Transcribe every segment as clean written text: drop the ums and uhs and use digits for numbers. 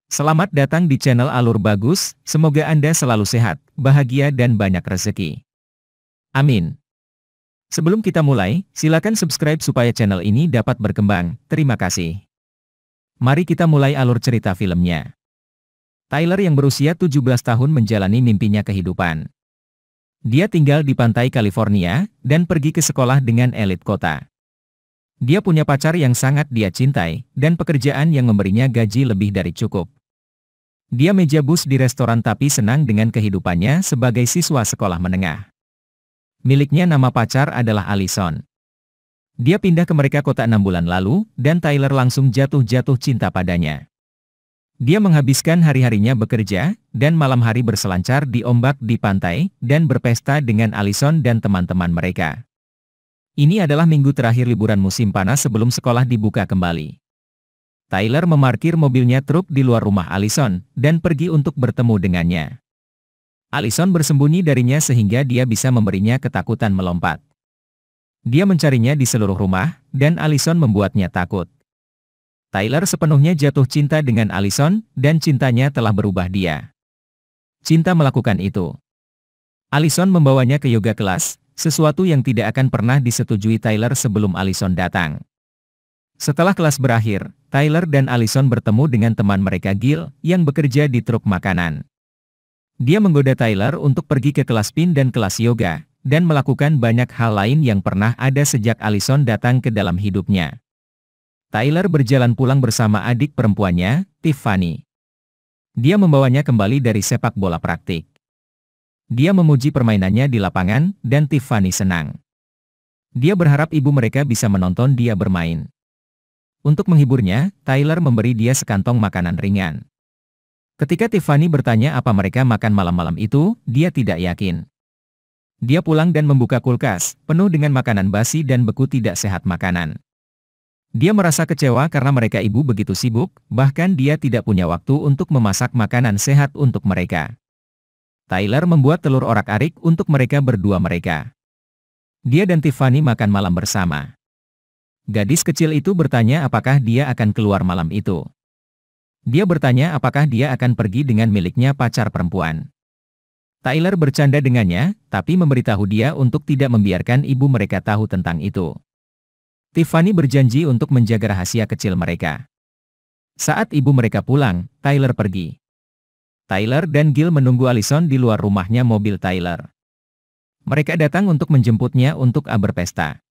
Selamat datang di channel Alur Bagus, semoga Anda selalu sehat, bahagia dan banyak rezeki. Amin. Sebelum kita mulai, silakan subscribe supaya channel ini dapat berkembang, terima kasih. Mari kita mulai alur cerita filmnya. Tyler yang berusia 17 tahun menjalani mimpinya kehidupan. Dia tinggal di pantai California, dan pergi ke sekolah dengan elit kota. Dia punya pacar yang sangat dia cintai, dan pekerjaan yang memberinya gaji lebih dari cukup. Dia meja bus di restoran tapi senang dengan kehidupannya sebagai siswa sekolah menengah. Miliknya nama pacar adalah Allison. Dia pindah ke mereka kota 6 bulan lalu, dan Tyler langsung jatuh cinta padanya. Dia menghabiskan hari-harinya bekerja, dan malam hari berselancar di ombak di pantai, dan berpesta dengan Allison dan teman-teman mereka. Ini adalah minggu terakhir liburan musim panas sebelum sekolah dibuka kembali. Tyler memarkir mobilnya truk di luar rumah Allison, dan pergi untuk bertemu dengannya. Allison bersembunyi darinya sehingga dia bisa memberinya ketakutan melompat. Dia mencarinya di seluruh rumah, dan Allison membuatnya takut. Tyler sepenuhnya jatuh cinta dengan Allison, dan cintanya telah berubah dia. Cinta melakukan itu. Allison membawanya ke yoga kelas, sesuatu yang tidak akan pernah disetujui Tyler sebelum Allison datang. Setelah kelas berakhir, Tyler dan Allison bertemu dengan teman mereka Gil, yang bekerja di truk makanan. Dia menggoda Tyler untuk pergi ke kelas spin dan kelas yoga, dan melakukan banyak hal lain yang pernah ada sejak Allison datang ke dalam hidupnya. Tyler berjalan pulang bersama adik perempuannya, Tiffany. Dia membawanya kembali dari sepak bola praktik. Dia memuji permainannya di lapangan, dan Tiffany senang. Dia berharap ibu mereka bisa menonton dia bermain. Untuk menghiburnya, Tyler memberi dia sekantong makanan ringan. Ketika Tiffany bertanya apa mereka makan malam-malam itu, dia tidak yakin. Dia pulang dan membuka kulkas, penuh dengan makanan basi dan beku tidak sehat makanan. Dia merasa kecewa karena mereka ibu begitu sibuk, bahkan dia tidak punya waktu untuk memasak makanan sehat untuk mereka. Tyler membuat telur orak-arik untuk mereka berdua mereka. Dia dan Tiffany makan malam bersama. Gadis kecil itu bertanya apakah dia akan keluar malam itu. Dia bertanya apakah dia akan pergi dengan miliknya pacar perempuan. Tyler bercanda dengannya, tapi memberitahu dia untuk tidak membiarkan ibu mereka tahu tentang itu. Tiffany berjanji untuk menjaga rahasia kecil mereka. Saat ibu mereka pulang, Tyler pergi. Tyler dan Gil menunggu Allison di luar rumahnya mobil Tyler. Mereka datang untuk menjemputnya untuk berpesta.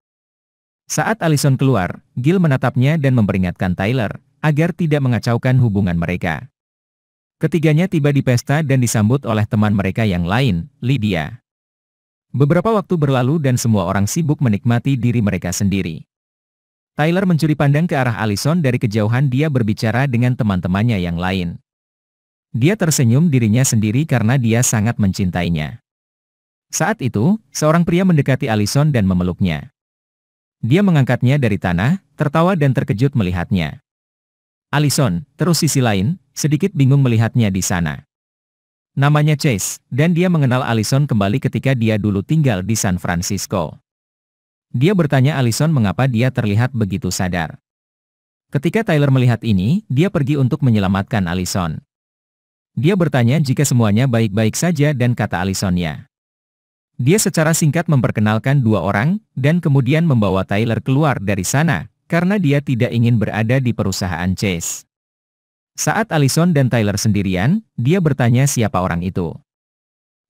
Saat Allison keluar, Gil menatapnya dan memperingatkan Tyler agar tidak mengacaukan hubungan mereka. Ketiganya tiba di pesta dan disambut oleh teman mereka yang lain, Lydia. Beberapa waktu berlalu dan semua orang sibuk menikmati diri mereka sendiri. Tyler mencuri pandang ke arah Allison dari kejauhan. Dia berbicara dengan teman-temannya yang lain. Dia tersenyum dirinya sendiri karena dia sangat mencintainya. Saat itu, seorang pria mendekati Allison dan memeluknya. Dia mengangkatnya dari tanah, tertawa dan terkejut melihatnya. Allison, terus sisi lain, sedikit bingung melihatnya di sana. Namanya Chase, dan dia mengenal Allison kembali ketika dia dulu tinggal di San Francisco. Dia bertanya Allison mengapa dia terlihat begitu sadar. Ketika Tyler melihat ini, dia pergi untuk menyelamatkan Allison. Dia bertanya jika semuanya baik-baik saja dan kata Allison ya. Dia secara singkat memperkenalkan dua orang, dan kemudian membawa Tyler keluar dari sana, karena dia tidak ingin berada di perusahaan Chase. Saat Allison dan Tyler sendirian, dia bertanya siapa orang itu.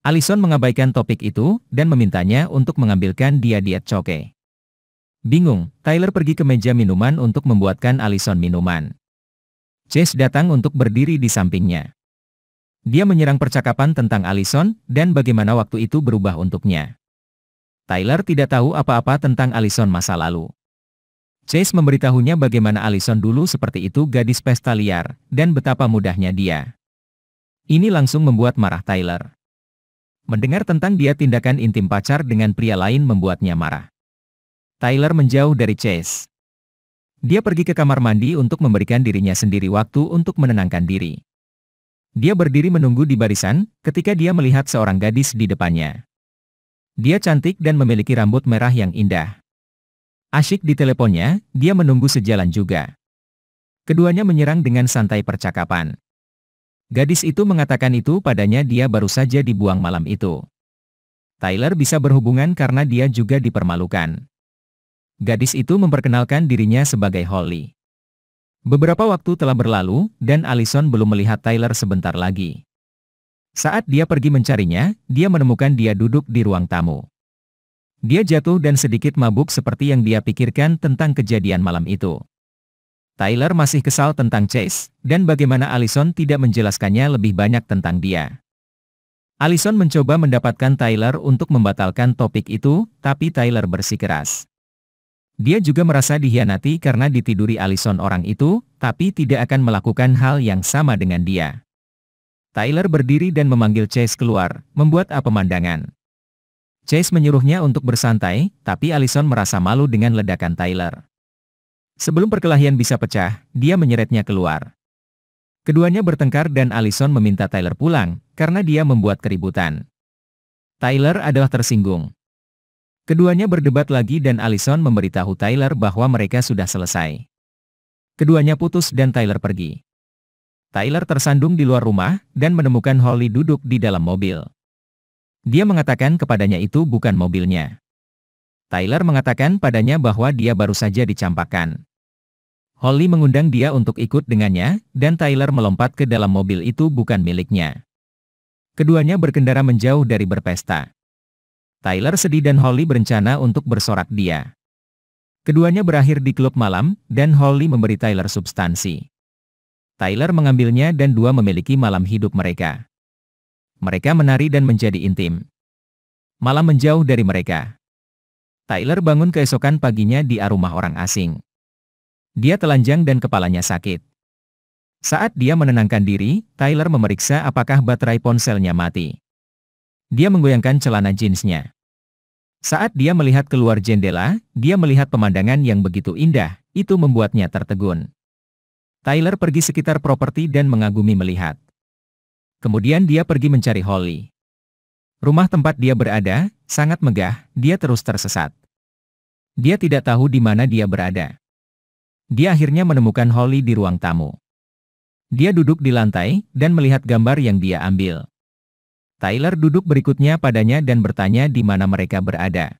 Allison mengabaikan topik itu, dan memintanya untuk mengambilkan dia diet coke. Bingung, Tyler pergi ke meja minuman untuk membuatkan Allison minuman. Chase datang untuk berdiri di sampingnya. Dia menyerang percakapan tentang Allison, dan bagaimana waktu itu berubah untuknya. Tyler tidak tahu apa-apa tentang Allison masa lalu. Chase memberitahunya bagaimana Allison dulu seperti itu gadis pesta liar, dan betapa mudahnya dia. Ini langsung membuat marah Tyler. Mendengar tentang dia tindakan intim pacar dengan pria lain membuatnya marah. Tyler menjauh dari Chase. Dia pergi ke kamar mandi untuk memberikan dirinya sendiri waktu untuk menenangkan diri. Dia berdiri menunggu di barisan, ketika dia melihat seorang gadis di depannya. Dia cantik dan memiliki rambut merah yang indah. Asyik di teleponnya, dia menunggu sejalan juga. Keduanya menyerang dengan santai percakapan. Gadis itu mengatakan itu padanya dia baru saja dibuang malam itu. Tyler bisa berhubungan karena dia juga dipermalukan. Gadis itu memperkenalkan dirinya sebagai Holly. Beberapa waktu telah berlalu, dan Allison belum melihat Tyler sebentar lagi. Saat dia pergi mencarinya, dia menemukan dia duduk di ruang tamu. Dia jatuh dan sedikit mabuk seperti yang dia pikirkan tentang kejadian malam itu. Tyler masih kesal tentang Chase, dan bagaimana Allison tidak menjelaskannya lebih banyak tentang dia. Allison mencoba mendapatkan Tyler untuk membatalkan topik itu, tapi Tyler bersikeras. Dia juga merasa dikhianati karena ditiduri Allison orang itu, tapi tidak akan melakukan hal yang sama dengan dia. Tyler berdiri dan memanggil Chase keluar, membuat pemandangan. Chase menyuruhnya untuk bersantai, tapi Allison merasa malu dengan ledakan Tyler. Sebelum perkelahian bisa pecah, dia menyeretnya keluar. Keduanya bertengkar dan Allison meminta Tyler pulang, karena dia membuat keributan. Tyler adalah tersinggung. Keduanya berdebat lagi dan Allison memberitahu Tyler bahwa mereka sudah selesai. Keduanya putus dan Tyler pergi. Tyler tersandung di luar rumah, dan menemukan Holly duduk di dalam mobil. Dia mengatakan kepadanya itu bukan mobilnya. Tyler mengatakan padanya bahwa dia baru saja dicampakkan. Holly mengundang dia untuk ikut dengannya, dan Tyler melompat ke dalam mobil itu bukan miliknya. Keduanya berkendara menjauh dari berpesta. Tyler sedih dan Holly berencana untuk bersorak dia. Keduanya berakhir di klub malam, dan Holly memberi Tyler substansi. Tyler mengambilnya dan dua memiliki malam hidup mereka. Mereka menari dan menjadi intim. Malam menjauh dari mereka. Tyler bangun keesokan paginya di rumah orang asing. Dia telanjang dan kepalanya sakit. Saat dia menenangkan diri, Tyler memeriksa apakah baterai ponselnya mati. Dia menggoyangkan celana jeansnya. Saat dia melihat keluar jendela, dia melihat pemandangan yang begitu indah, itu membuatnya tertegun. Tyler pergi sekitar properti dan mengagumi melihat. Kemudian dia pergi mencari Holly. Rumah tempat dia berada, sangat megah, dia terus tersesat. Dia tidak tahu di mana dia berada. Dia akhirnya menemukan Holly di ruang tamu. Dia duduk di lantai, dan melihat gambar yang dia ambil. Tyler duduk berikutnya padanya dan bertanya di mana mereka berada.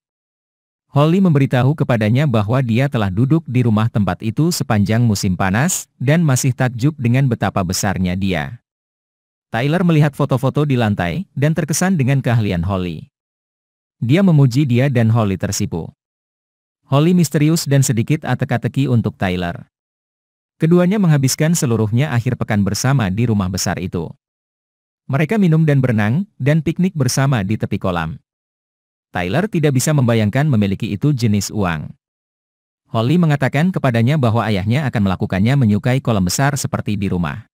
Holly memberitahu kepadanya bahwa dia telah duduk di rumah tempat itu sepanjang musim panas, dan masih takjub dengan betapa besarnya dia. Tyler melihat foto-foto di lantai, dan terkesan dengan keahlian Holly. Dia memuji dia dan Holly tersipu. Holly misterius dan sedikit teka-teki untuk Tyler. Keduanya menghabiskan seluruhnya akhir pekan bersama di rumah besar itu. Mereka minum dan berenang, dan piknik bersama di tepi kolam. Tyler tidak bisa membayangkan memiliki itu jenis uang. Holly mengatakan kepadanya bahwa ayahnya akan melakukannya menyukai kolam besar seperti di rumah.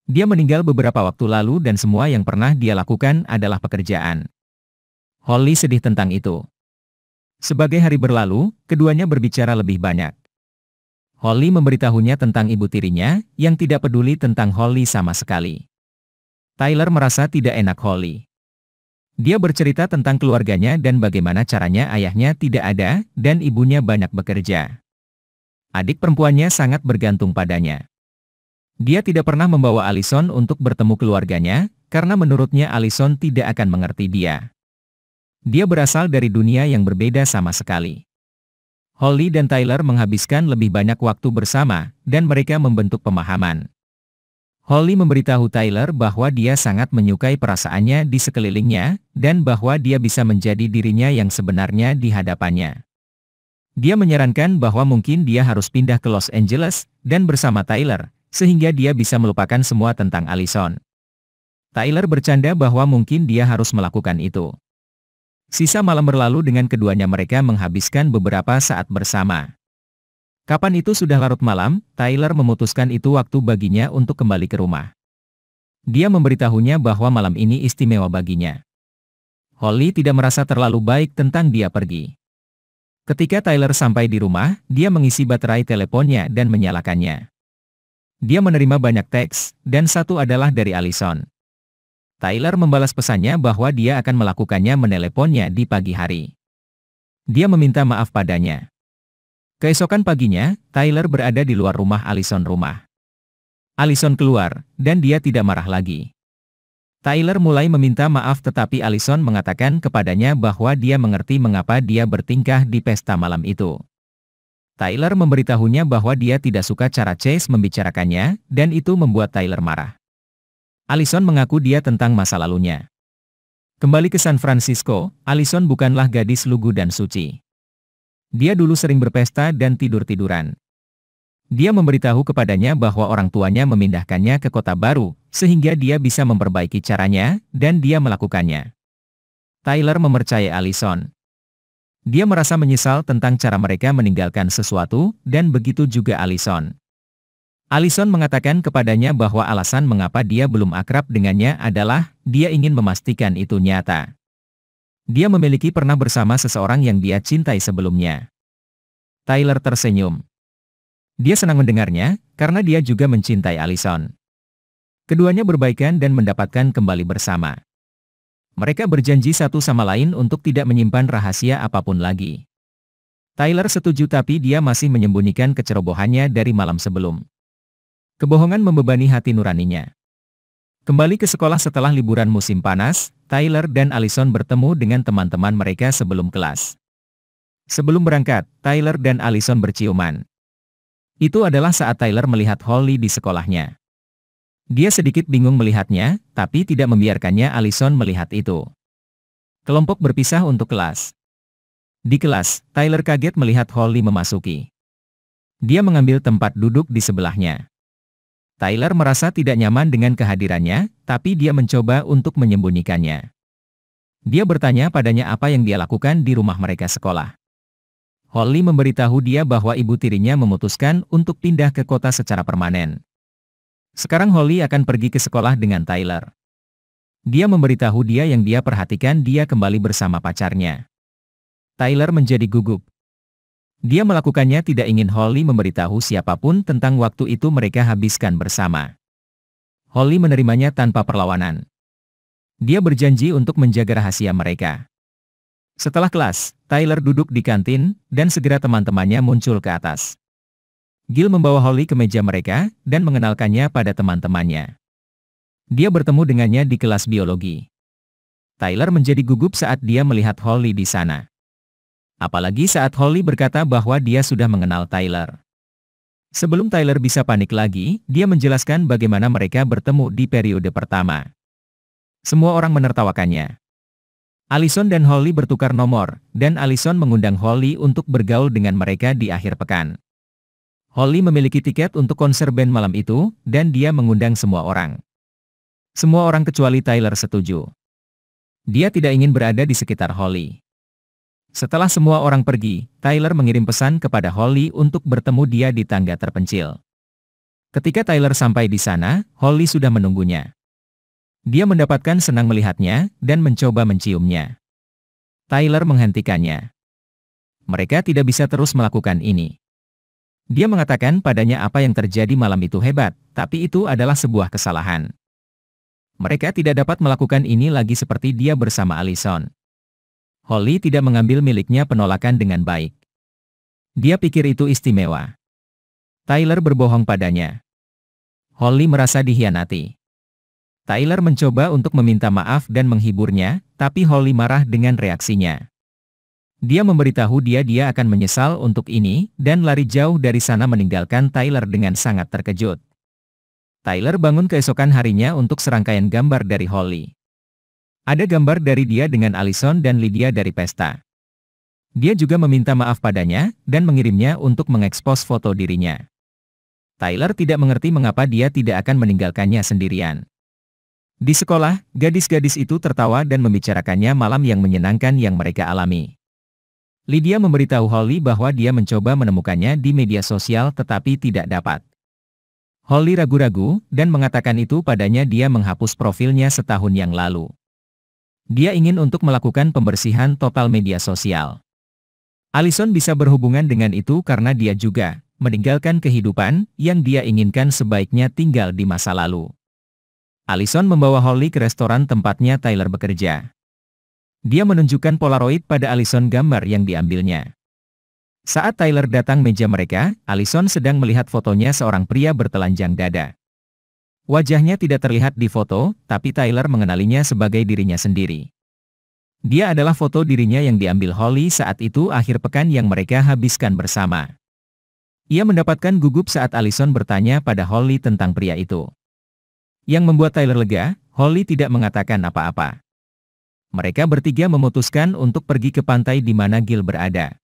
Dia meninggal beberapa waktu lalu dan semua yang pernah dia lakukan adalah pekerjaan. Holly sedih tentang itu. Sebagai hari berlalu, keduanya berbicara lebih banyak. Holly memberitahunya tentang ibu tirinya, yang tidak peduli tentang Holly sama sekali. Tyler merasa tidak enak Holly. Dia bercerita tentang keluarganya dan bagaimana caranya ayahnya tidak ada, dan ibunya banyak bekerja. Adik perempuannya sangat bergantung padanya. Dia tidak pernah membawa Allison untuk bertemu keluarganya, karena menurutnya Allison tidak akan mengerti dia. Dia berasal dari dunia yang berbeda sama sekali. Holly dan Tyler menghabiskan lebih banyak waktu bersama, dan mereka membentuk pemahaman. Holly memberitahu Tyler bahwa dia sangat menyukai perasaannya di sekelilingnya, dan bahwa dia bisa menjadi dirinya yang sebenarnya di hadapannya. Dia menyarankan bahwa mungkin dia harus pindah ke Los Angeles, dan bersama Tyler, sehingga dia bisa melupakan semua tentang Allison. Tyler bercanda bahwa mungkin dia harus melakukan itu. Sisa malam berlalu dengan keduanya mereka menghabiskan beberapa saat bersama. Kapan itu sudah larut malam, Tyler memutuskan itu waktu baginya untuk kembali ke rumah. Dia memberitahunya bahwa malam ini istimewa baginya. Holly tidak merasa terlalu baik tentang dia pergi. Ketika Tyler sampai di rumah, dia mengisi baterai teleponnya dan menyalakannya. Dia menerima banyak teks, dan satu adalah dari Allison. Tyler membalas pesannya bahwa dia akan melakukannya meneleponnya di pagi hari. Dia meminta maaf padanya. Keesokan paginya, Tyler berada di luar rumah Allison rumah. Allison keluar, dan dia tidak marah lagi. Tyler mulai meminta maaf tetapi Allison mengatakan kepadanya bahwa dia mengerti mengapa dia bertingkah di pesta malam itu. Tyler memberitahunya bahwa dia tidak suka cara Chase membicarakannya, dan itu membuat Tyler marah. Allison mengaku dia tentang masa lalunya. Kembali ke San Francisco, Allison bukanlah gadis lugu dan suci. Dia dulu sering berpesta dan tidur-tiduran. Dia memberitahu kepadanya bahwa orang tuanya memindahkannya ke kota baru, sehingga dia bisa memperbaiki caranya, dan dia melakukannya. Tyler mempercayai Allison. Dia merasa menyesal tentang cara mereka meninggalkan sesuatu, dan begitu juga Allison. Allison mengatakan kepadanya bahwa alasan mengapa dia belum akrab dengannya adalah, dia ingin memastikan itu nyata. Dia memiliki pernah bersama seseorang yang dia cintai sebelumnya. Tyler tersenyum. Dia senang mendengarnya, karena dia juga mencintai Allison. Keduanya berbaikan dan mendapatkan kembali bersama. Mereka berjanji satu sama lain untuk tidak menyimpan rahasia apapun lagi. Tyler setuju tapi dia masih menyembunyikan kecerobohannya dari malam sebelum. Kebohongan membebani hati nuraninya. Kembali ke sekolah setelah liburan musim panas, Tyler dan Allison bertemu dengan teman-teman mereka sebelum kelas. Sebelum berangkat, Tyler dan Allison berciuman. Itu adalah saat Tyler melihat Holly di sekolahnya. Dia sedikit bingung melihatnya, tapi tidak membiarkannya Allison melihat itu. Kelompok berpisah untuk kelas. Di kelas, Tyler kaget melihat Holly memasuki. Dia mengambil tempat duduk di sebelahnya. Tyler merasa tidak nyaman dengan kehadirannya, tapi dia mencoba untuk menyembunyikannya. Dia bertanya padanya apa yang dia lakukan di rumah mereka sekolah. Holly memberitahu dia bahwa ibu tirinya memutuskan untuk pindah ke kota secara permanen. Sekarang Holly akan pergi ke sekolah dengan Tyler. Dia memberitahu dia yang dia perhatikan dia kembali bersama pacarnya. Tyler menjadi gugup. Dia melakukannya tidak ingin Holly memberitahu siapapun tentang waktu itu mereka habiskan bersama. Holly menerimanya tanpa perlawanan. Dia berjanji untuk menjaga rahasia mereka. Setelah kelas, Tyler duduk di kantin, dan segera teman-temannya muncul ke atas. Gil membawa Holly ke meja mereka, dan mengenalkannya pada teman-temannya. Dia bertemu dengannya di kelas biologi. Tyler menjadi gugup saat dia melihat Holly di sana. Apalagi saat Holly berkata bahwa dia sudah mengenal Tyler. Sebelum Tyler bisa panik lagi, dia menjelaskan bagaimana mereka bertemu di periode pertama. Semua orang menertawakannya. Allison dan Holly bertukar nomor, dan Allison mengundang Holly untuk bergaul dengan mereka di akhir pekan. Holly memiliki tiket untuk konser band malam itu, dan dia mengundang semua orang. Semua orang kecuali Tyler setuju. Dia tidak ingin berada di sekitar Holly. Setelah semua orang pergi, Tyler mengirim pesan kepada Holly untuk bertemu dia di tangga terpencil. Ketika Tyler sampai di sana, Holly sudah menunggunya. Dia mendapatkan senang melihatnya, dan mencoba menciumnya. Tyler menghentikannya. Mereka tidak bisa terus melakukan ini. Dia mengatakan padanya apa yang terjadi malam itu hebat, tapi itu adalah sebuah kesalahan. Mereka tidak dapat melakukan ini lagi seperti dia bersama Allison. Holly tidak mengambil miliknya penolakan dengan baik. Dia pikir itu istimewa. Tyler berbohong padanya. Holly merasa dikhianati. Tyler mencoba untuk meminta maaf dan menghiburnya, tapi Holly marah dengan reaksinya. Dia memberitahu dia akan menyesal untuk ini, dan lari jauh dari sana meninggalkan Tyler dengan sangat terkejut. Tyler bangun keesokan harinya untuk serangkaian gambar dari Holly. Ada gambar dari dia dengan Allison dan Lydia dari pesta. Dia juga meminta maaf padanya, dan mengirimnya untuk mengekspos foto dirinya. Tyler tidak mengerti mengapa dia tidak akan meninggalkannya sendirian. Di sekolah, gadis-gadis itu tertawa dan membicarakannya malam yang menyenangkan yang mereka alami. Lydia memberitahu Holly bahwa dia mencoba menemukannya di media sosial tetapi tidak dapat. Holly ragu-ragu, dan mengatakan itu padanya dia menghapus profilnya setahun yang lalu. Dia ingin untuk melakukan pembersihan total media sosial. Allison bisa berhubungan dengan itu karena dia juga meninggalkan kehidupan yang dia inginkan sebaiknya tinggal di masa lalu. Allison membawa Holly ke restoran tempatnya Tyler bekerja. Dia menunjukkan Polaroid pada Allison gambar yang diambilnya. Saat Tyler datang meja mereka, Allison sedang melihat fotonya seorang pria bertelanjang dada. Wajahnya tidak terlihat di foto, tapi Tyler mengenalinya sebagai dirinya sendiri. Dia adalah foto dirinya yang diambil Holly saat itu akhir pekan yang mereka habiskan bersama. Ia mendapatkan gugup saat Allison bertanya pada Holly tentang pria itu. Yang membuat Tyler lega, Holly tidak mengatakan apa-apa. Mereka bertiga memutuskan untuk pergi ke pantai di mana Gil berada.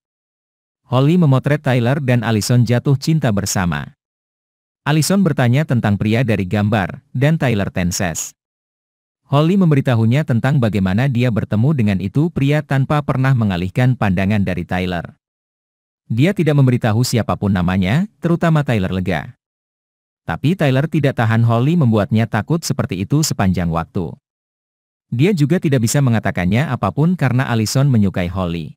Holly memotret Tyler dan Allison jatuh cinta bersama. Allison bertanya tentang pria dari gambar, dan Tyler tenses. Holly memberitahunya tentang bagaimana dia bertemu dengan itu pria tanpa pernah mengalihkan pandangan dari Tyler. Dia tidak memberitahu siapapun namanya, terutama Tyler lega. Tapi Tyler tidak tahan Holly membuatnya takut seperti itu sepanjang waktu. Dia juga tidak bisa mengatakannya apapun karena Allison menyukai Holly.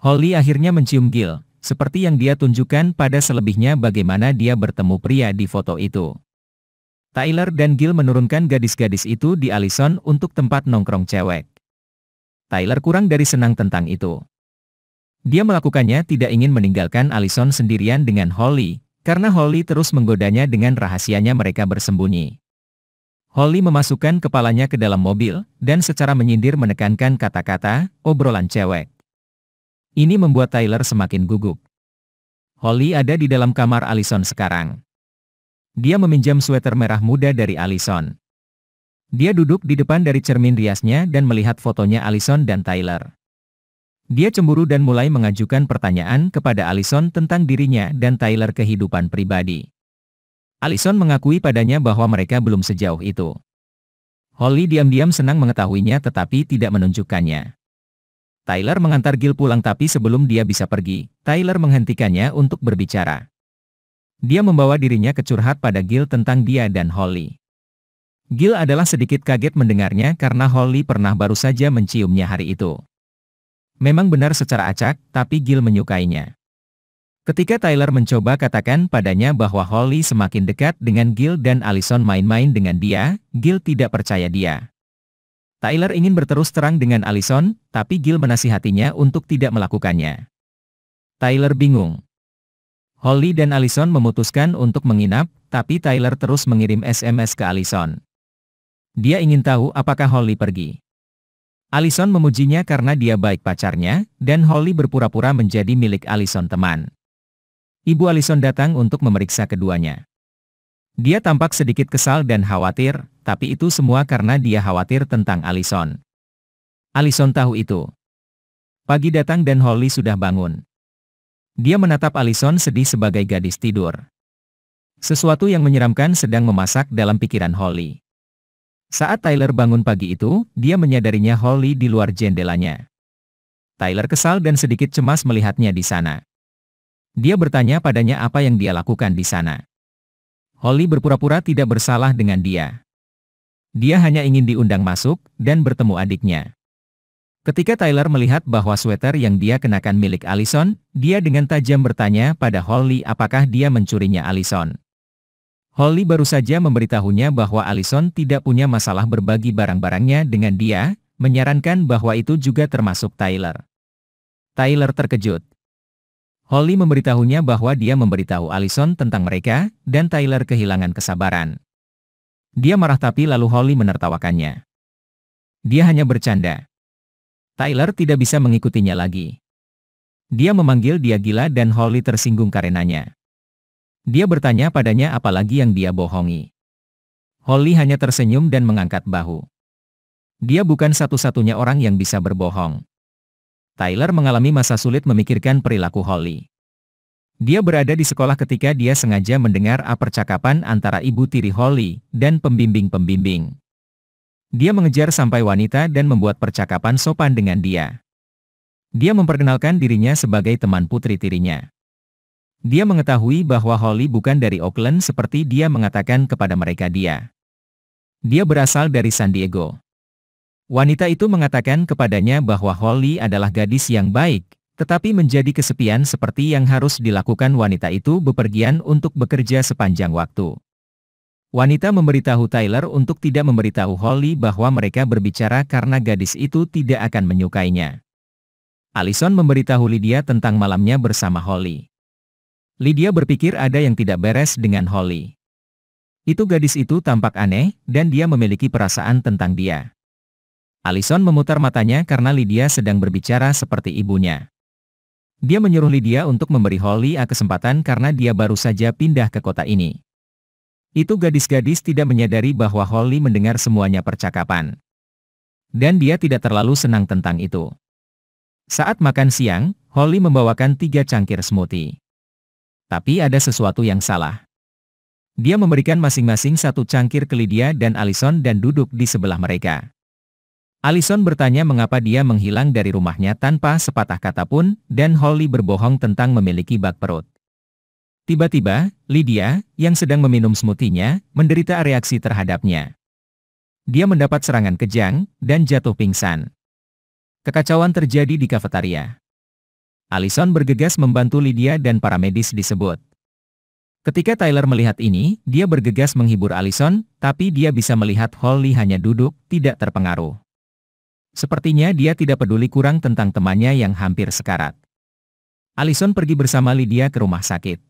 Holly akhirnya mencium Gil, seperti yang dia tunjukkan pada selebihnya bagaimana dia bertemu pria di foto itu. Tyler dan Gil menurunkan gadis-gadis itu di Allison untuk tempat nongkrong cewek. Tyler kurang dari senang tentang itu. Dia melakukannya tidak ingin meninggalkan Allison sendirian dengan Holly, karena Holly terus menggodanya dengan rahasianya mereka bersembunyi. Holly memasukkan kepalanya ke dalam mobil, dan secara menyindir menekankan kata-kata, obrolan cewek. Ini membuat Tyler semakin gugup. Holly ada di dalam kamar Allison sekarang. Dia meminjam sweater merah muda dari Allison. Dia duduk di depan dari cermin riasnya dan melihat fotonya Allison dan Tyler. Dia cemburu dan mulai mengajukan pertanyaan kepada Allison tentang dirinya dan Tyler kehidupan pribadi. Allison mengakui padanya bahwa mereka belum sejauh itu. Holly diam-diam senang mengetahuinya tetapi tidak menunjukkannya. Tyler mengantar Gil pulang tapi sebelum dia bisa pergi, Tyler menghentikannya untuk berbicara. Dia membawa dirinya ke curhat pada Gil tentang dia dan Holly. Gil adalah sedikit kaget mendengarnya karena Holly pernah baru saja menciumnya hari itu. Memang benar secara acak, tapi Gil menyukainya. Ketika Tyler mencoba katakan padanya bahwa Holly semakin dekat dengan Gil dan Allison main-main dengan dia, Gil tidak percaya dia. Tyler ingin berterus terang dengan Allison, tapi Gil menasihatinya untuk tidak melakukannya. Tyler bingung. Holly dan Allison memutuskan untuk menginap, tapi Tyler terus mengirim SMS ke Allison. Dia ingin tahu apakah Holly pergi. Allison memujinya karena dia baik pacarnya, dan Holly berpura-pura menjadi milik Allison teman. Ibu Allison datang untuk memeriksa keduanya. Dia tampak sedikit kesal dan khawatir, tapi itu semua karena dia khawatir tentang Allison. Allison tahu itu. Pagi datang dan Holly sudah bangun. Dia menatap Allison sedih sebagai gadis tidur. Sesuatu yang menyeramkan sedang memasak dalam pikiran Holly. Saat Tyler bangun pagi itu, dia menyadarinya Holly di luar jendelanya. Tyler kesal dan sedikit cemas melihatnya di sana. Dia bertanya padanya apa yang dia lakukan di sana. Holly berpura-pura tidak bersalah dengan dia. Dia hanya ingin diundang masuk, dan bertemu adiknya. Ketika Tyler melihat bahwa sweater yang dia kenakan milik Allison, dia dengan tajam bertanya pada Holly apakah dia mencurinya Allison. Holly baru saja memberitahunya bahwa Allison tidak punya masalah berbagi barang-barangnya dengan dia, menyarankan bahwa itu juga termasuk Tyler. Tyler terkejut. Holly memberitahunya bahwa dia memberitahu Allison tentang mereka, dan Tyler kehilangan kesabaran. Dia marah tapi lalu Holly menertawakannya. Dia hanya bercanda. Tyler tidak bisa mengikutinya lagi. Dia memanggil dia gila dan Holly tersinggung karenanya. Dia bertanya padanya apalagi yang dia bohongi. Holly hanya tersenyum dan mengangkat bahu. Dia bukan satu-satunya orang yang bisa berbohong. Tyler mengalami masa sulit memikirkan perilaku Holly. Dia berada di sekolah ketika dia sengaja mendengar percakapan antara ibu tiri Holly dan pembimbing-pembimbing. Dia mengejar sampai wanita dan membuat percakapan sopan dengan dia. Dia memperkenalkan dirinya sebagai teman putri tirinya. Dia mengetahui bahwa Holly bukan dari Oakland seperti dia mengatakan kepada mereka dia. Dia berasal dari San Diego. Wanita itu mengatakan kepadanya bahwa Holly adalah gadis yang baik, tetapi menjadi kesepian seperti yang harus dilakukan wanita itu bepergian untuk bekerja sepanjang waktu. Wanita memberitahu Tyler untuk tidak memberitahu Holly bahwa mereka berbicara karena gadis itu tidak akan menyukainya. Allison memberitahu Lydia tentang malamnya bersama Holly. Lydia berpikir ada yang tidak beres dengan Holly. Gadis itu tampak aneh, dan dia memiliki perasaan tentang dia. Allison memutar matanya karena Lydia sedang berbicara seperti ibunya. Dia menyuruh Lydia untuk memberi Holly kesempatan karena dia baru saja pindah ke kota ini. Gadis-gadis tidak menyadari bahwa Holly mendengar semuanya percakapan. Dan dia tidak terlalu senang tentang itu. Saat makan siang, Holly membawakan 3 cangkir smoothie. Tapi ada sesuatu yang salah. Dia memberikan masing-masing 1 cangkir ke Lydia dan Allison dan duduk di sebelah mereka. Allison bertanya mengapa dia menghilang dari rumahnya tanpa sepatah kata pun, dan Holly berbohong tentang memiliki bak perut. Tiba-tiba, Lydia, yang sedang meminum smoothie-nya, menderita reaksi terhadapnya. Dia mendapat serangan kejang, dan jatuh pingsan. Kekacauan terjadi di kafetaria. Allison bergegas membantu Lydia dan para medis disebut. Ketika Tyler melihat ini, dia bergegas menghibur Allison, tapi dia bisa melihat Holly hanya duduk, tidak terpengaruh. Sepertinya dia tidak peduli kurang tentang temannya yang hampir sekarat. Allison pergi bersama Lydia ke rumah sakit.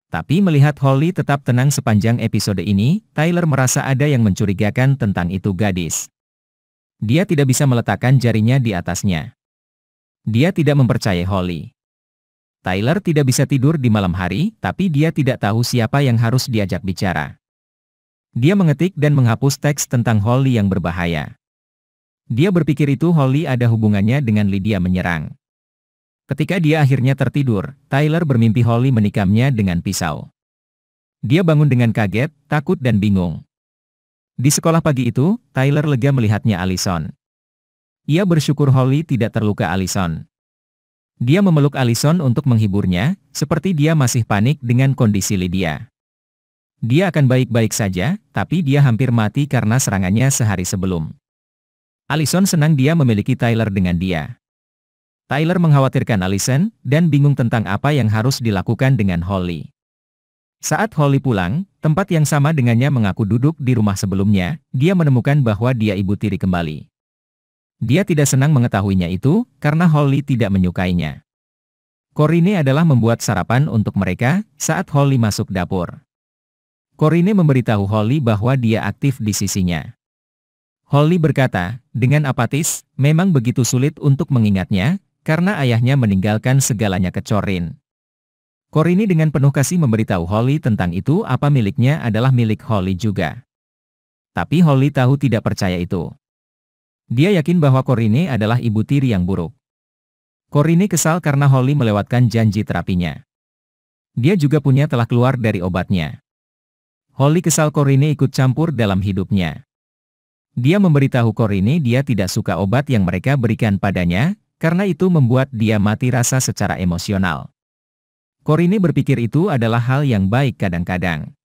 Tapi melihat Holly tetap tenang sepanjang episode ini, Tyler merasa ada yang mencurigakan tentang itu gadis. Dia tidak bisa meletakkan jarinya di atasnya. Dia tidak mempercayai Holly. Tyler tidak bisa tidur di malam hari, tapi dia tidak tahu siapa yang harus diajak bicara. Dia mengetik dan menghapus teks tentang Holly yang berbahaya. Dia berpikir itu Holly ada hubungannya dengan Lydia menyerang. Ketika dia akhirnya tertidur, Tyler bermimpi Holly menikamnya dengan pisau. Dia bangun dengan kaget, takut dan bingung. Di sekolah pagi itu, Tyler lega melihatnya Allison. Ia bersyukur Holly tidak terluka Allison. Dia memeluk Allison untuk menghiburnya, seperti dia masih panik dengan kondisi Lydia. Dia akan baik-baik saja, tapi dia hampir mati karena serangannya sehari sebelum. Allison senang dia memiliki Tyler dengan dia. Tyler mengkhawatirkan Allison, dan bingung tentang apa yang harus dilakukan dengan Holly. Saat Holly pulang, tempat yang sama dengannya mengaku duduk di rumah sebelumnya, dia menemukan bahwa dia ibu tiri kembali. Dia tidak senang mengetahuinya itu, karena Holly tidak menyukainya. Corinne adalah membuat sarapan untuk mereka, saat Holly masuk dapur. Corinne memberitahu Holly bahwa dia aktif di sisinya. Holly berkata, dengan apatis, memang begitu sulit untuk mengingatnya, karena ayahnya meninggalkan segalanya ke Corinne. Corinne dengan penuh kasih memberitahu Holly tentang itu apa miliknya adalah milik Holly juga. Tapi Holly tahu tidak percaya itu. Dia yakin bahwa Corinne adalah ibu tiri yang buruk. Corinne kesal karena Holly melewatkan janji terapinya. Dia juga punya telah keluar dari obatnya. Holly kesal Corinne ikut campur dalam hidupnya. Dia memberitahu Corinne dia tidak suka obat yang mereka berikan padanya, karena itu membuat dia mati rasa secara emosional. Corinne berpikir itu adalah hal yang baik kadang-kadang.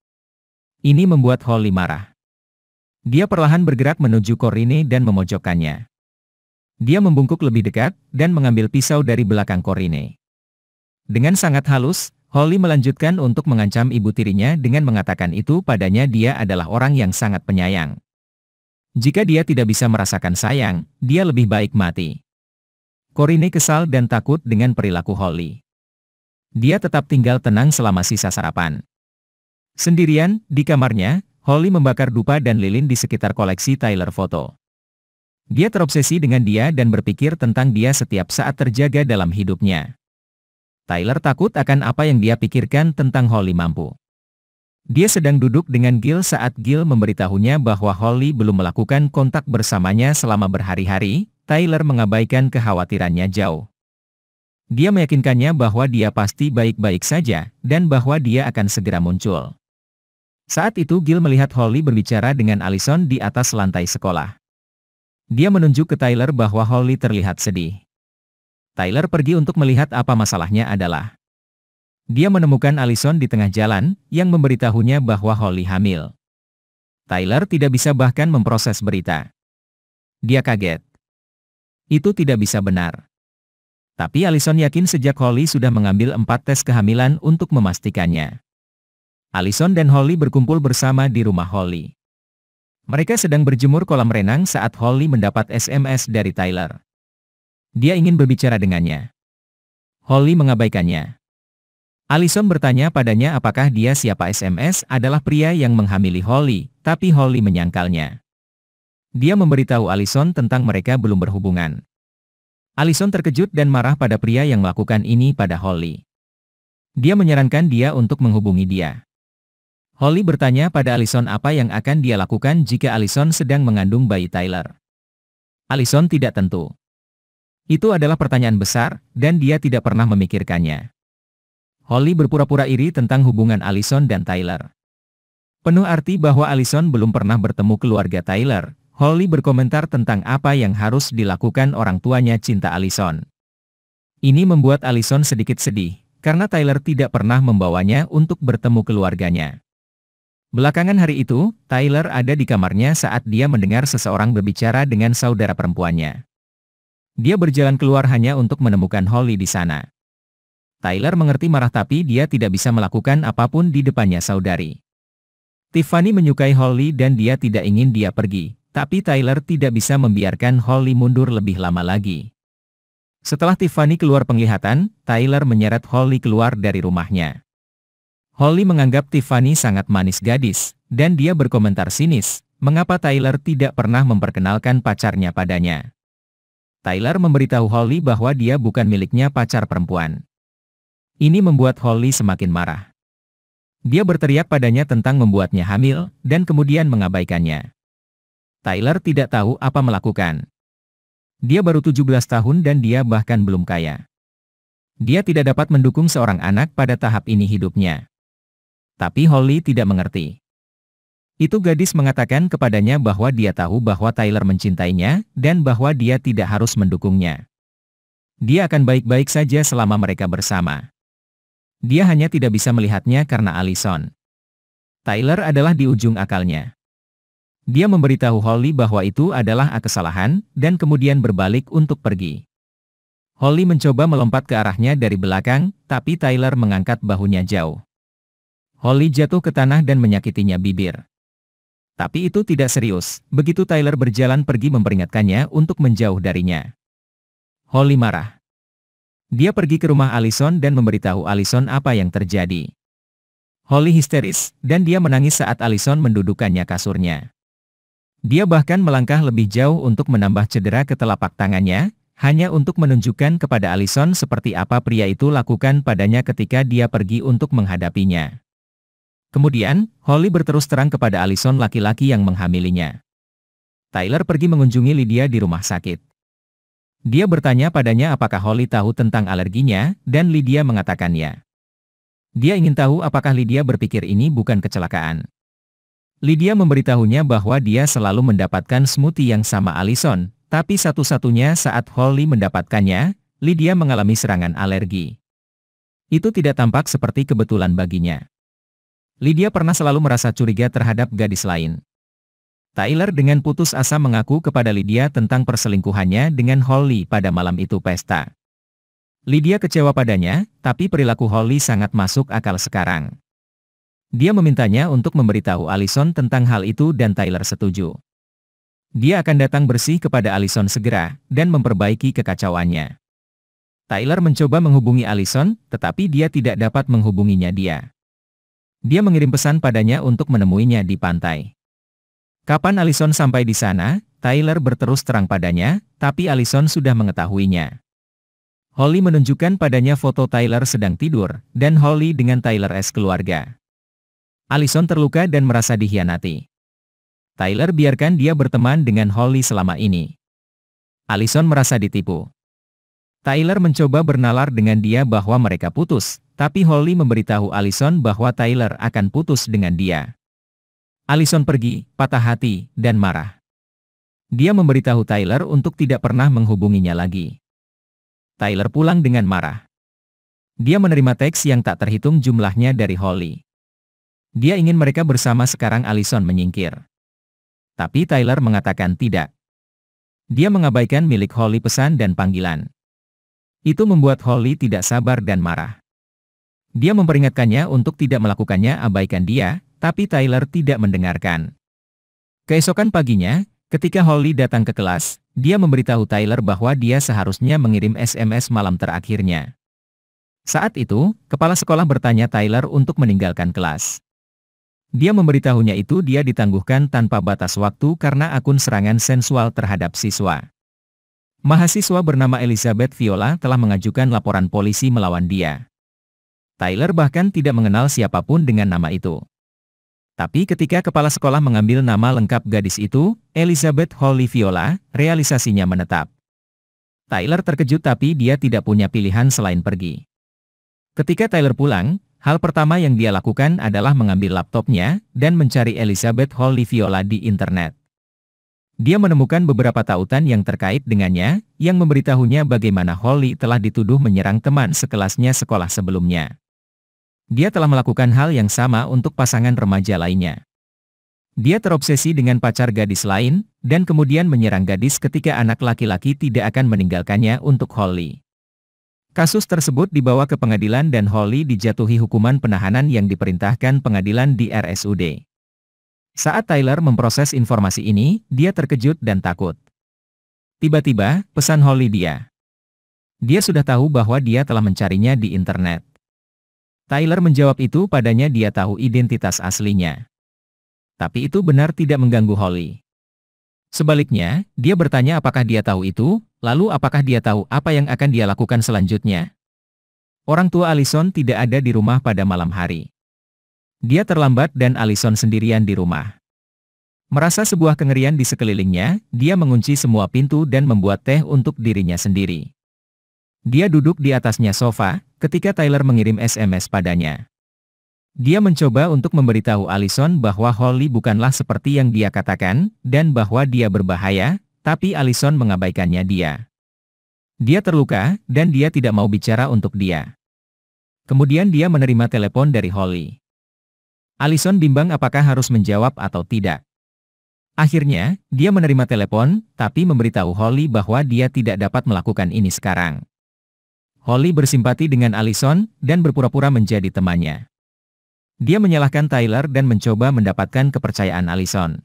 Ini membuat Holly marah. Dia perlahan bergerak menuju Corinne dan memojokkannya. Dia membungkuk lebih dekat, dan mengambil pisau dari belakang Corinne. Dengan sangat halus, Holly melanjutkan untuk mengancam ibu tirinya dengan mengatakan itu padanya dia adalah orang yang sangat penyayang. Jika dia tidak bisa merasakan sayang, dia lebih baik mati. Corinne kesal dan takut dengan perilaku Holly. Dia tetap tinggal tenang selama sisa sarapan. Sendirian, di kamarnya, Holly membakar dupa dan lilin di sekitar koleksi Tyler foto. Dia terobsesi dengan dia dan berpikir tentang dia setiap saat terjaga dalam hidupnya. Tyler takut akan apa yang dia pikirkan tentang Holly mampu. Dia sedang duduk dengan Gil saat Gil memberitahunya bahwa Holly belum melakukan kontak bersamanya selama berhari-hari. Tyler mengabaikan kekhawatirannya jauh. Dia meyakinkannya bahwa dia pasti baik-baik saja, dan bahwa dia akan segera muncul. Saat itu Gil melihat Holly berbicara dengan Allison di atas lantai sekolah. Dia menunjuk ke Tyler bahwa Holly terlihat sedih. Tyler pergi untuk melihat apa masalahnya adalah. Dia menemukan Allison di tengah jalan, yang memberitahunya bahwa Holly hamil. Tyler tidak bisa bahkan memproses berita. Dia kaget. Itu tidak bisa benar. Tapi Allison yakin sejak Holly sudah mengambil 4 tes kehamilan untuk memastikannya. Allison dan Holly berkumpul bersama di rumah Holly. Mereka sedang berjemur kolam renang saat Holly mendapat SMS dari Tyler. Dia ingin berbicara dengannya. Holly mengabaikannya. Allison bertanya padanya apakah dia siapa. SMS adalah pria yang menghamili Holly, tapi Holly menyangkalnya. Dia memberitahu Allison tentang mereka belum berhubungan. Allison terkejut dan marah pada pria yang melakukan ini pada Holly. Dia menyarankan dia untuk menghubungi dia. Holly bertanya pada Allison apa yang akan dia lakukan jika Allison sedang mengandung bayi Tyler. Allison tidak tentu. Itu adalah pertanyaan besar, dan dia tidak pernah memikirkannya. Holly berpura-pura iri tentang hubungan Allison dan Tyler. Penuh arti bahwa Allison belum pernah bertemu keluarga Tyler, Holly berkomentar tentang apa yang harus dilakukan orang tuanya cinta Allison. Ini membuat Allison sedikit sedih, karena Tyler tidak pernah membawanya untuk bertemu keluarganya. Belakangan hari itu, Tyler ada di kamarnya saat dia mendengar seseorang berbicara dengan saudara perempuannya. Dia berjalan keluar hanya untuk menemukan Holly di sana. Tyler mengerti marah tapi dia tidak bisa melakukan apapun di depannya saudari. Tiffany menyukai Holly dan dia tidak ingin dia pergi, tapi Tyler tidak bisa membiarkan Holly mundur lebih lama lagi. Setelah Tiffany keluar penglihatan, Tyler menyeret Holly keluar dari rumahnya. Holly menganggap Tiffany sangat manis gadis, dan dia berkomentar sinis, mengapa Tyler tidak pernah memperkenalkan pacarnya padanya. Tyler memberitahu Holly bahwa dia bukan miliknya pacar perempuan. Ini membuat Holly semakin marah. Dia berteriak padanya tentang membuatnya hamil, dan kemudian mengabaikannya. Tyler tidak tahu apa melakukan. Dia baru 17 tahun dan dia bahkan belum kaya. Dia tidak dapat mendukung seorang anak pada tahap ini hidupnya. Tapi Holly tidak mengerti. Itu gadis mengatakan kepadanya bahwa dia tahu bahwa Tyler mencintainya, dan bahwa dia tidak harus mendukungnya. Dia akan baik-baik saja selama mereka bersama. Dia hanya tidak bisa melihatnya karena Allison. Tyler adalah di ujung akalnya. Dia memberitahu Holly bahwa itu adalah kesalahan, dan kemudian berbalik untuk pergi. Holly mencoba melompat ke arahnya dari belakang, tapi Tyler mengangkat bahunya jauh. Holly jatuh ke tanah dan menyakitinya bibir. Tapi itu tidak serius, begitu Tyler berjalan pergi memperingatkannya untuk menjauh darinya. Holly marah. Dia pergi ke rumah Allison dan memberitahu Allison apa yang terjadi. Holly histeris, dan dia menangis saat Allison mendudukkannya kasurnya. Dia bahkan melangkah lebih jauh untuk menambah cedera ke telapak tangannya, hanya untuk menunjukkan kepada Allison seperti apa pria itu lakukan padanya ketika dia pergi untuk menghadapinya. Kemudian, Holly berterus terang kepada Allison laki-laki yang menghamilinya. Tyler pergi mengunjungi Lydia di rumah sakit. Dia bertanya padanya apakah Holly tahu tentang alerginya, dan Lydia mengatakannya. Dia ingin tahu apakah Lydia berpikir ini bukan kecelakaan. Lydia memberitahunya bahwa dia selalu mendapatkan smoothie yang sama Allison, tapi satu-satunya saat Holly mendapatkannya, Lydia mengalami serangan alergi. Itu tidak tampak seperti kebetulan baginya. Lydia pernah selalu merasa curiga terhadap gadis lain. Tyler dengan putus asa mengaku kepada Lydia tentang perselingkuhannya dengan Holly pada malam itu pesta. Lydia kecewa padanya, tapi perilaku Holly sangat masuk akal sekarang. Dia memintanya untuk memberitahu Allison tentang hal itu dan Tyler setuju. Dia akan datang bersih kepada Allison segera, dan memperbaiki kekacauannya. Tyler mencoba menghubungi Allison, tetapi dia tidak dapat menghubunginya dia. Dia mengirim pesan padanya untuk menemuinya di pantai. Kapan Allison sampai di sana, Tyler berterus terang padanya, tapi Allison sudah mengetahuinya. Holly menunjukkan padanya foto Tyler sedang tidur, dan Holly dengan Tyler keluarga. Allison terluka dan merasa dikhianati. Tyler biarkan dia berteman dengan Holly selama ini. Allison merasa ditipu. Tyler mencoba bernalar dengan dia bahwa mereka putus, tapi Holly memberitahu Allison bahwa Tyler akan putus dengan dia. Allison pergi, patah hati, dan marah. Dia memberitahu Tyler untuk tidak pernah menghubunginya lagi. Tyler pulang dengan marah. Dia menerima teks yang tak terhitung jumlahnya dari Holly. Dia ingin mereka bersama sekarang Allison menyingkir. Tapi Tyler mengatakan tidak. Dia mengabaikan milik Holly pesan dan panggilan. Itu membuat Holly tidak sabar dan marah. Dia memperingatkannya untuk tidak melakukannya, abaikan dia, tapi Tyler tidak mendengarkan. Keesokan paginya, ketika Holly datang ke kelas, dia memberitahu Tyler bahwa dia seharusnya mengirim SMS malam terakhirnya. Saat itu, kepala sekolah bertanya Tyler untuk meninggalkan kelas. Dia memberitahunya itu dia ditangguhkan tanpa batas waktu karena akun serangan sensual terhadap siswa. Mahasiswa bernama Elizabeth Viola telah mengajukan laporan polisi melawan dia. Tyler bahkan tidak mengenal siapapun dengan nama itu. Tapi ketika kepala sekolah mengambil nama lengkap gadis itu, Elizabeth Holly Viola, realisasinya menetap. Tyler terkejut tapi dia tidak punya pilihan selain pergi. Ketika Tyler pulang, hal pertama yang dia lakukan adalah mengambil laptopnya dan mencari Elizabeth Holly Viola di internet. Dia menemukan beberapa tautan yang terkait dengannya, yang memberitahunya bagaimana Holly telah dituduh menyerang teman sekelasnya sekolah sebelumnya. Dia telah melakukan hal yang sama untuk pasangan remaja lainnya. Dia terobsesi dengan pacar gadis lain, dan kemudian menyerang gadis ketika anak laki-laki tidak akan meninggalkannya untuk Holly. Kasus tersebut dibawa ke pengadilan dan Holly dijatuhi hukuman penahanan yang diperintahkan pengadilan di RSUD. Saat Tyler memproses informasi ini, dia terkejut dan takut. Tiba-tiba, pesan Holly dia. Dia sudah tahu bahwa dia telah mencarinya di internet. Tyler menjawab itu padanya dia tahu identitas aslinya. Tapi itu benar tidak mengganggu Holly. Sebaliknya, dia bertanya apakah dia tahu itu, lalu apakah dia tahu apa yang akan dia lakukan selanjutnya. Orang tua Allison tidak ada di rumah pada malam hari. Dia terlambat dan Allison sendirian di rumah. Merasa sebuah kengerian di sekelilingnya, dia mengunci semua pintu dan membuat teh untuk dirinya sendiri. Dia duduk di atasnya sofa, ketika Tyler mengirim SMS padanya. Dia mencoba untuk memberitahu Allison bahwa Holly bukanlah seperti yang dia katakan, dan bahwa dia berbahaya, tapi Allison mengabaikannya dia. Dia terluka, dan dia tidak mau bicara untuk dia. Kemudian dia menerima telepon dari Holly. Allison bimbang apakah harus menjawab atau tidak. Akhirnya, dia menerima telepon, tapi memberitahu Holly bahwa dia tidak dapat melakukan ini sekarang. Holly bersimpati dengan Allison, dan berpura-pura menjadi temannya. Dia menyalahkan Tyler dan mencoba mendapatkan kepercayaan Allison.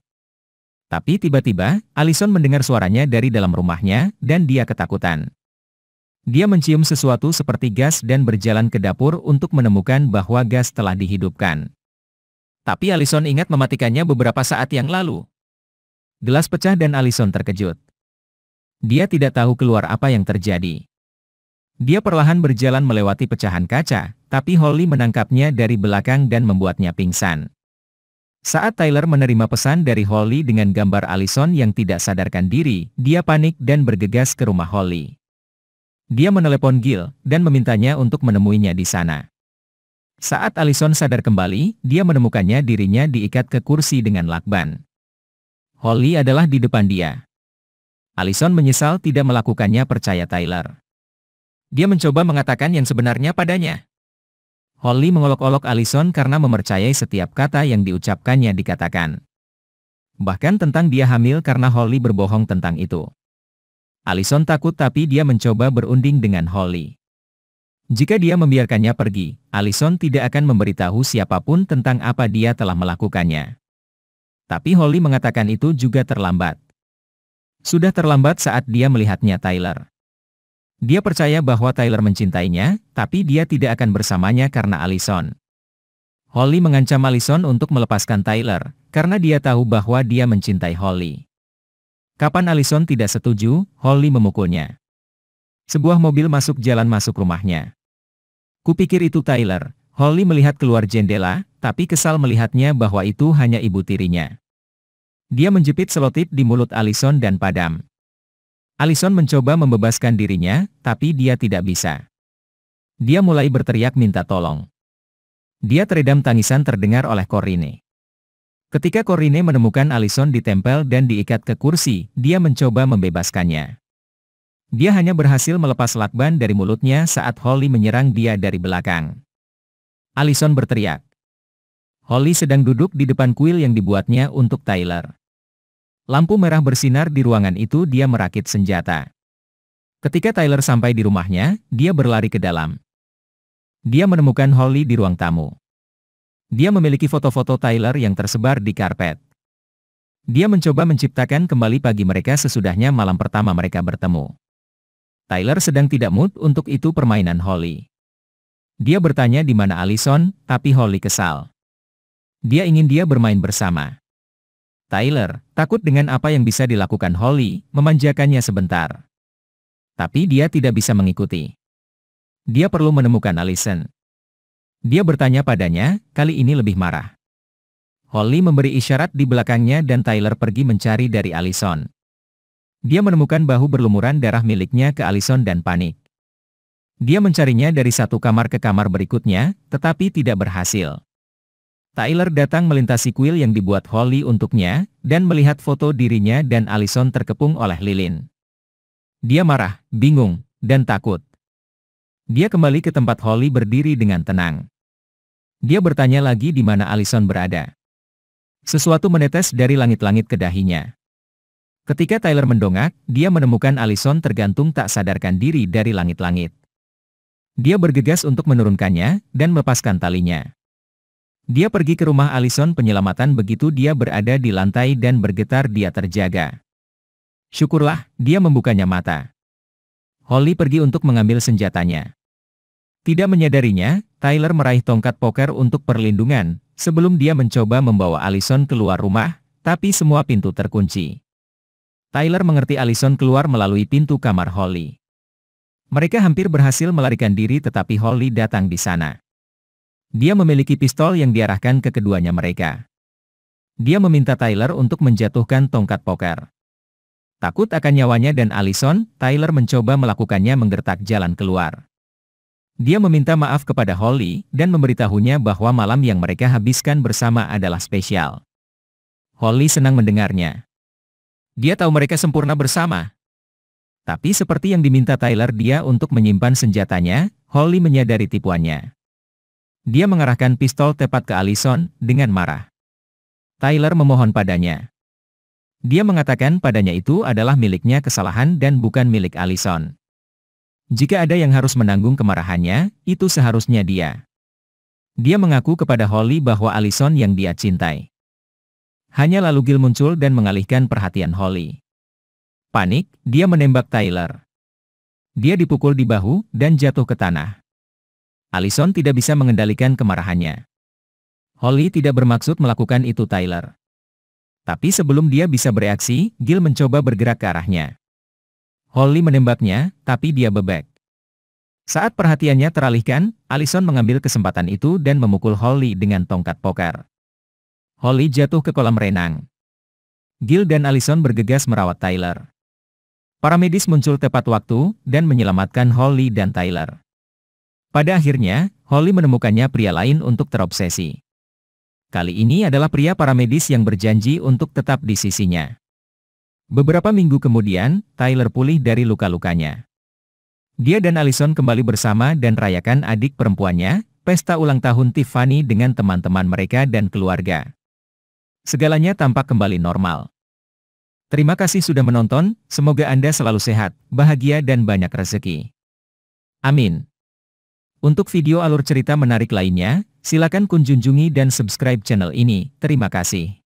Tapi tiba-tiba, Allison mendengar suaranya dari dalam rumahnya, dan dia ketakutan. Dia mencium sesuatu seperti gas dan berjalan ke dapur untuk menemukan bahwa gas telah dihidupkan. Tapi Allison ingat mematikannya beberapa saat yang lalu. Gelas pecah dan Allison terkejut. Dia tidak tahu keluar apa yang terjadi. Dia perlahan berjalan melewati pecahan kaca, tapi Holly menangkapnya dari belakang dan membuatnya pingsan. Saat Tyler menerima pesan dari Holly dengan gambar Allison yang tidak sadarkan diri, dia panik dan bergegas ke rumah Holly. Dia menelepon Gil dan memintanya untuk menemuinya di sana. Saat Allison sadar kembali, dia menemukannya dirinya diikat ke kursi dengan lakban. Holly adalah di depan dia. Allison menyesal tidak melakukannya percaya Tyler. Dia mencoba mengatakan yang sebenarnya padanya. Holly mengolok-olok Allison karena mempercayai setiap kata yang diucapkannya dikatakan. Bahkan tentang dia hamil karena Holly berbohong tentang itu. Allison takut tapi dia mencoba berunding dengan Holly. Jika dia membiarkannya pergi, Allison tidak akan memberitahu siapapun tentang apa dia telah melakukannya. Tapi Holly mengatakan itu juga terlambat. Sudah terlambat saat dia melihatnya Tyler. Dia percaya bahwa Tyler mencintainya, tapi dia tidak akan bersamanya karena Allison. Holly mengancam Allison untuk melepaskan Tyler, karena dia tahu bahwa dia mencintai Holly. Kapan Allison tidak setuju, Holly memukulnya. Sebuah mobil masuk jalan masuk rumahnya. Kupikir itu Tyler. Holly melihat keluar jendela, tapi kesal melihatnya bahwa itu hanya ibu tirinya. Dia menjepit selotip di mulut Allison dan padam. Allison mencoba membebaskan dirinya, tapi dia tidak bisa. Dia mulai berteriak minta tolong. Dia teredam tangisan terdengar oleh Corinne. Ketika Corinne menemukan Allison ditempel dan diikat ke kursi, dia mencoba membebaskannya. Dia hanya berhasil melepas lakban dari mulutnya saat Holly menyerang dia dari belakang. Allison berteriak. Holly sedang duduk di depan kuil yang dibuatnya untuk Tyler. Lampu merah bersinar di ruangan itu. Dia merakit senjata. Ketika Tyler sampai di rumahnya, dia berlari ke dalam. Dia menemukan Holly di ruang tamu. Dia memiliki foto-foto Tyler yang tersebar di karpet. Dia mencoba menciptakan kembali pagi mereka sesudahnya malam pertama mereka bertemu. Tyler sedang tidak mood untuk itu permainan Holly. Dia bertanya di mana Allison, tapi Holly kesal. Dia ingin dia bermain bersama. Tyler, takut dengan apa yang bisa dilakukan Holly, memanjakannya sebentar. Tapi dia tidak bisa mengikuti. Dia perlu menemukan Allison. Dia bertanya padanya, kali ini lebih marah. Holly memberi isyarat di belakangnya dan Tyler pergi mencari dari Allison. Dia menemukan bahu berlumuran darah miliknya ke Allison dan panik. Dia mencarinya dari satu kamar ke kamar berikutnya, tetapi tidak berhasil. Tyler datang melintasi kuil yang dibuat Holly untuknya, dan melihat foto dirinya dan Allison terkepung oleh lilin. Dia marah, bingung, dan takut. Dia kembali ke tempat Holly berdiri dengan tenang. Dia bertanya lagi di mana Allison berada. Sesuatu menetes dari langit-langit ke dahinya. Ketika Tyler mendongak, dia menemukan Allison tergantung tak sadarkan diri dari langit-langit. Dia bergegas untuk menurunkannya, dan melepaskan talinya. Dia pergi ke rumah Allison penyelamatan begitu dia berada di lantai dan bergetar dia terjaga. Syukurlah, dia membukanya mata. Holly pergi untuk mengambil senjatanya. Tidak menyadarinya, Tyler meraih tongkat poker untuk perlindungan, sebelum dia mencoba membawa Allison keluar rumah, tapi semua pintu terkunci. Tyler mengerti Allison keluar melalui pintu kamar Holly. Mereka hampir berhasil melarikan diri tetapi Holly datang di sana. Dia memiliki pistol yang diarahkan ke keduanya mereka. Dia meminta Tyler untuk menjatuhkan tongkat poker. Takut akan nyawanya dan Allison, Tyler mencoba melakukannya menggertak jalan keluar. Dia meminta maaf kepada Holly, dan memberitahunya bahwa malam yang mereka habiskan bersama adalah spesial. Holly senang mendengarnya. Dia tahu mereka sempurna bersama. Tapi seperti yang diminta Tyler dia untuk menyimpan senjatanya, Holly menyadari tipuannya. Dia mengarahkan pistol tepat ke Allison, dengan marah. Tyler memohon padanya. Dia mengatakan padanya itu adalah miliknya kesalahan dan bukan milik Allison. Jika ada yang harus menanggung kemarahannya, itu seharusnya dia. Dia mengaku kepada Holly bahwa Allison yang dia cintai. Hanya lalu Gil muncul dan mengalihkan perhatian Holly. Panik, dia menembak Tyler. Dia dipukul di bahu, dan jatuh ke tanah. Allison tidak bisa mengendalikan kemarahannya. Holly tidak bermaksud melakukan itu Tyler. Tapi sebelum dia bisa bereaksi, Gil mencoba bergerak ke arahnya. Holly menembaknya, tapi dia bebek. Saat perhatiannya teralihkan, Allison mengambil kesempatan itu dan memukul Holly dengan tongkat poker. Holly jatuh ke kolam renang. Gil dan Allison bergegas merawat Tyler. Para medis muncul tepat waktu, dan menyelamatkan Holly dan Tyler. Pada akhirnya, Holly menemukannya pria lain untuk terobsesi. Kali ini adalah pria paramedis yang berjanji untuk tetap di sisinya. Beberapa minggu kemudian, Tyler pulih dari luka-lukanya. Dia dan Allison kembali bersama dan rayakan adik perempuannya, pesta ulang tahun Tiffany dengan teman-teman mereka dan keluarga. Segalanya tampak kembali normal. Terima kasih sudah menonton, semoga Anda selalu sehat, bahagia dan banyak rezeki. Amin. Untuk video alur cerita menarik lainnya, silakan kunjungi dan subscribe channel ini. Terima kasih.